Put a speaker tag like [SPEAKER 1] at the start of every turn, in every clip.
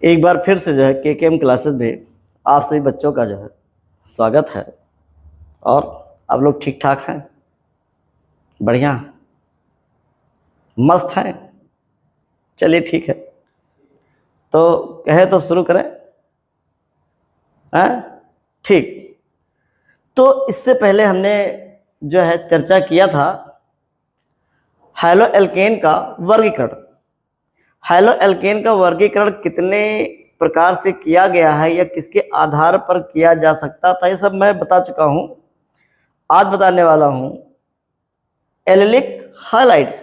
[SPEAKER 1] एक बार फिर से जो है KKM क्लासेस में आप सभी बच्चों का जो है स्वागत है। और आप लोग ठीक ठाक हैं, बढ़िया, मस्त हैं। चलिए ठीक है, तो कहे तो शुरू करें। हैं? ठीक। तो इससे पहले हमने जो है चर्चा किया था हैलो एल्केन का वर्गीकरण। हैलो एल्केन का वर्गीकरण कितने प्रकार से किया गया है या किसके आधार पर किया जा सकता था, ये सब मैं बता चुका हूं। आज बताने वाला हूं एलिलिक हाइलाइट।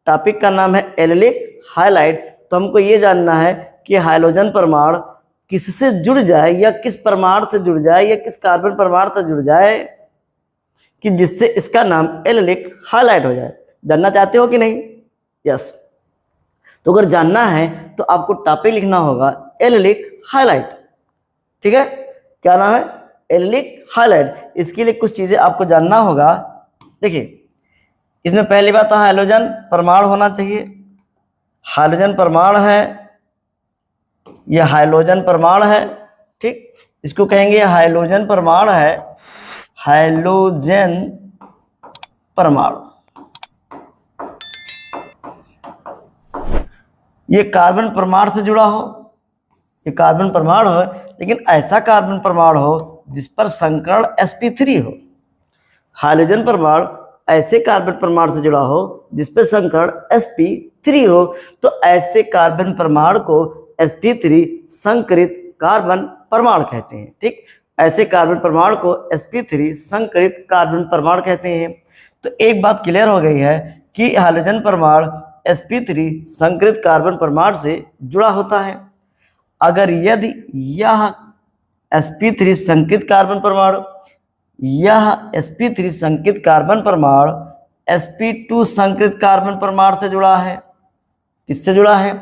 [SPEAKER 1] टॉपिक का नाम है एलिलिक हाइलाइट। तो हमको ये जानना है कि हाइड्रोजन परमाणु किससे जुड़ जाए या किस परमाणु से जुड़ जाए या किस कार्बन परमाणु से जुड़ जाए कि जिससे इसका नाम एलिलिक हाइलाइट हो जाए। जानना चाहते हो कि नहीं? यस। तो अगर जानना है तो आपको टॉपिक लिखना होगा एलिलिक हाइलाइट। ठीक है, क्या नाम है? Allylic highlight. इसके लिए कुछ चीजें आपको जानना होगा। देखिए, इसमें पहली बात तो हाइड्रोजन परमाणु होना चाहिए। हाइड्रोजन परमाणु है, यह हाइड्रोजन परमाणु है। ठीक, इसको कहेंगे हाइड्रोजन परमाणु है, हाइड्रोजन परमाणु। ये कार्बन परमाणु से जुड़ा हो, ये कार्बन परमाणु हो, लेकिन ऐसा कार्बन परमाणु हो जिस पर संकरण sp3 हो। हाइड्रोजन परमाणु ऐसे कार्बन परमाणु से जुड़ा हो जिस पर संकरण sp3 हो, तो ऐसे कार्बन परमाणु को sp3 संकरित कार्बन परमाणु कहते हैं। ठीक, ऐसे कार्बन परमाणु को sp3 संकरित कार्बन परमाणु कहते हैं। तो एक बात क्लियर हो गई है कि हाइड्रोजन परमाणु sp3 संकरित कार्बन परमाणु से जुड़ा होता है। अगर यदि यह sp3 संकरित कार्बन परमाणु, यह sp3 संकरित कार्बन परमाणु sp2 संकरित कार्बन परमाणु से जुड़ा है, किससे जुड़ा है?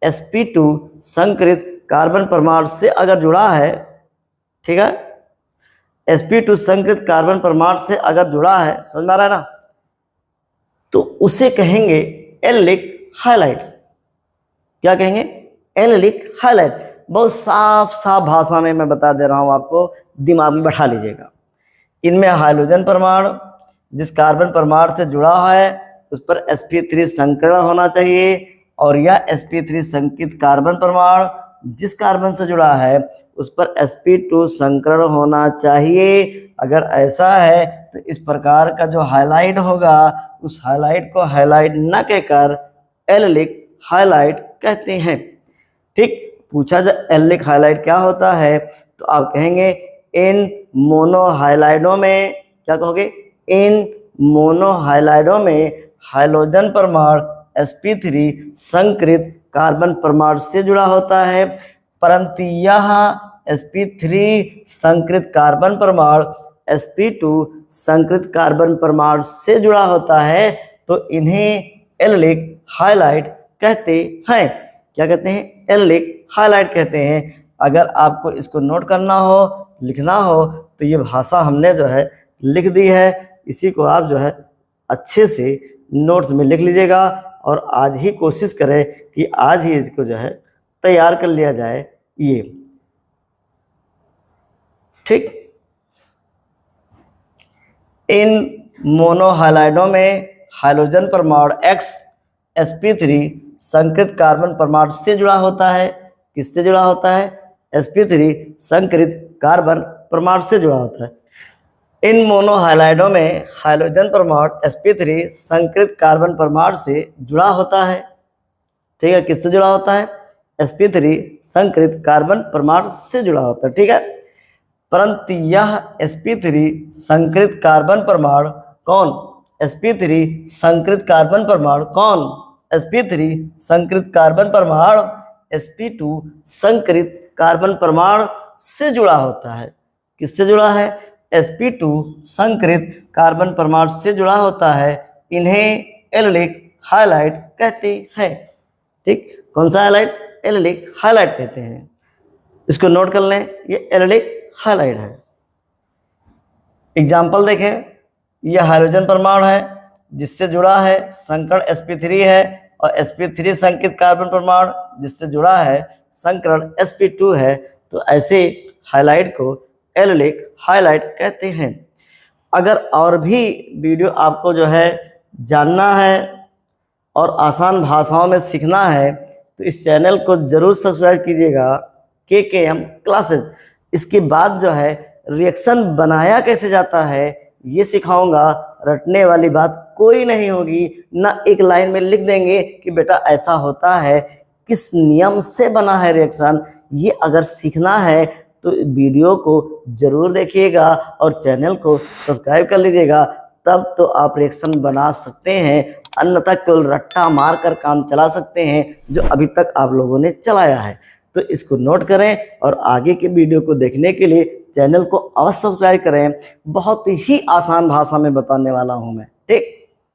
[SPEAKER 1] sp2 संकरित कार्बन परमाणु से अगर जुड़ा है, ठीक है, sp2 संकरित कार्बन परमाणु से अगर जुड़ा है, समझ में आ रहा है ना, तो उसे कहेंगे एलिलिक हाइलाइट। क्या कहेंगे? Allylic highlight. बहुत साफ साफ भाषा में मैं बता दे रहा हूं आपको, दिमाग में बैठा लीजिएगा। इनमें हाइड्रोजन परमाणु जिस कार्बन परमाणु से जुड़ा है उस पर sp3 संकरण होना चाहिए, और यह sp3 संकरित कार्बन परमाणु जिस कार्बन से जुड़ा है उस पर sp2 संकरण होना चाहिए। अगर ऐसा है तो इस प्रकार का जो हाइलाइट होगा उस हाइलाइट को हाइलाइट न कहकर एलिलिक हाइलाइट कहते हैं। ठीक, पूछा जाए एलिलिक हाइलाइट क्या होता है तो आप कहेंगे इन मोनोहाइलाइडों में, क्या कहोगे? इन मोनोहाइलाइडों में हाइड्रोजन परमाणु sp3 संकरित कार्बन परमाणु से जुड़ा होता है, परंतु यह sp3 संकरित कार्बन परमाणु sp2 संकरित कार्बन परमाणु से जुड़ा होता है, तो इन्हें एलिलिक हाइलाइट कहते हैं। क्या कहते हैं? एलिलिक हाइलाइट कहते हैं। अगर आपको इसको नोट करना हो, लिखना हो, तो ये भाषा हमने जो है लिख दी है, इसी को आप जो है अच्छे से नोट्स में लिख लीजिएगा और आज ही कोशिश करें कि आज ही इसको जो है तैयार कर लिया जाए ये। ठीक, इन मोनोहाइलाइडों में हाइड्रोजन परमाणु X sp3 संकरित कार्बन परमाणु से जुड़ा होता है। किससे जुड़ा होता है? sp3 संकरित कार्बन परमाणु से जुड़ा होता है। इन मोनोहाइलाइडों में हाइड्रोजन परमाणु sp3 संकरित कार्बन परमाणु से जुड़ा होता है। ठीक है, किससे जुड़ा होता है? sp3 संकरित कार्बन परमाणु से जुड़ा होता है। ठीक है, परंतु यह sp3 संकरित कार्बन परमाणु कौन? sp3 संकरित कार्बन परमाणु कौन? sp3 संकरित कार्बन परमाणु sp2 संकरित कार्बन परमाणु से जुड़ा होता है। किससे जुड़ा है? sp2 संकरित कार्बन परमाणु से जुड़ा होता है। इन्हें एलिलिक हाइलाइट कहते हैं। ठीक, कौन सा हाइलाइट? एलिलिक हाइलाइट कहते हैं। इसको नोट कर लें, ये एलिलिक हाइलाइट है। एग्जाम्पल देखें, यह हाइड्रोजन परमाणु है जिससे जुड़ा है संकरण sp3 है, और sp3 संकरित कार्बन परमाणु जिससे जुड़ा है संकरण sp2 है, तो ऐसे हाइलाइट को एलोलिक हाइलाइट कहते हैं। अगर और भी वीडियो आपको जो है जानना है और आसान भाषाओं में सीखना है तो इस चैनल को जरूर सब्सक्राइब कीजिएगा, KKM क्लासेस। इसके बाद जो है रिएक्शन बनाया कैसे जाता है ये सिखाऊंगा। रटने वाली बात कोई नहीं होगी, ना एक लाइन में लिख देंगे कि बेटा ऐसा होता है, किस नियम से बना है रिएक्शन। ये अगर सीखना है तो वीडियो को जरूर देखिएगा और चैनल को सब्सक्राइब कर लीजिएगा, तब तो आप रिएक्शन बना सकते हैं, अन्यथा केवल रट्टा मार कर काम चला सकते हैं जो अभी तक आप लोगों ने चलाया है। तो इसको नोट करें और आगे के वीडियो को देखने के लिए चैनल को अवश्य सब्सक्राइब करें। बहुत ही आसान भाषा में बताने वाला हूं मैं, ठीक।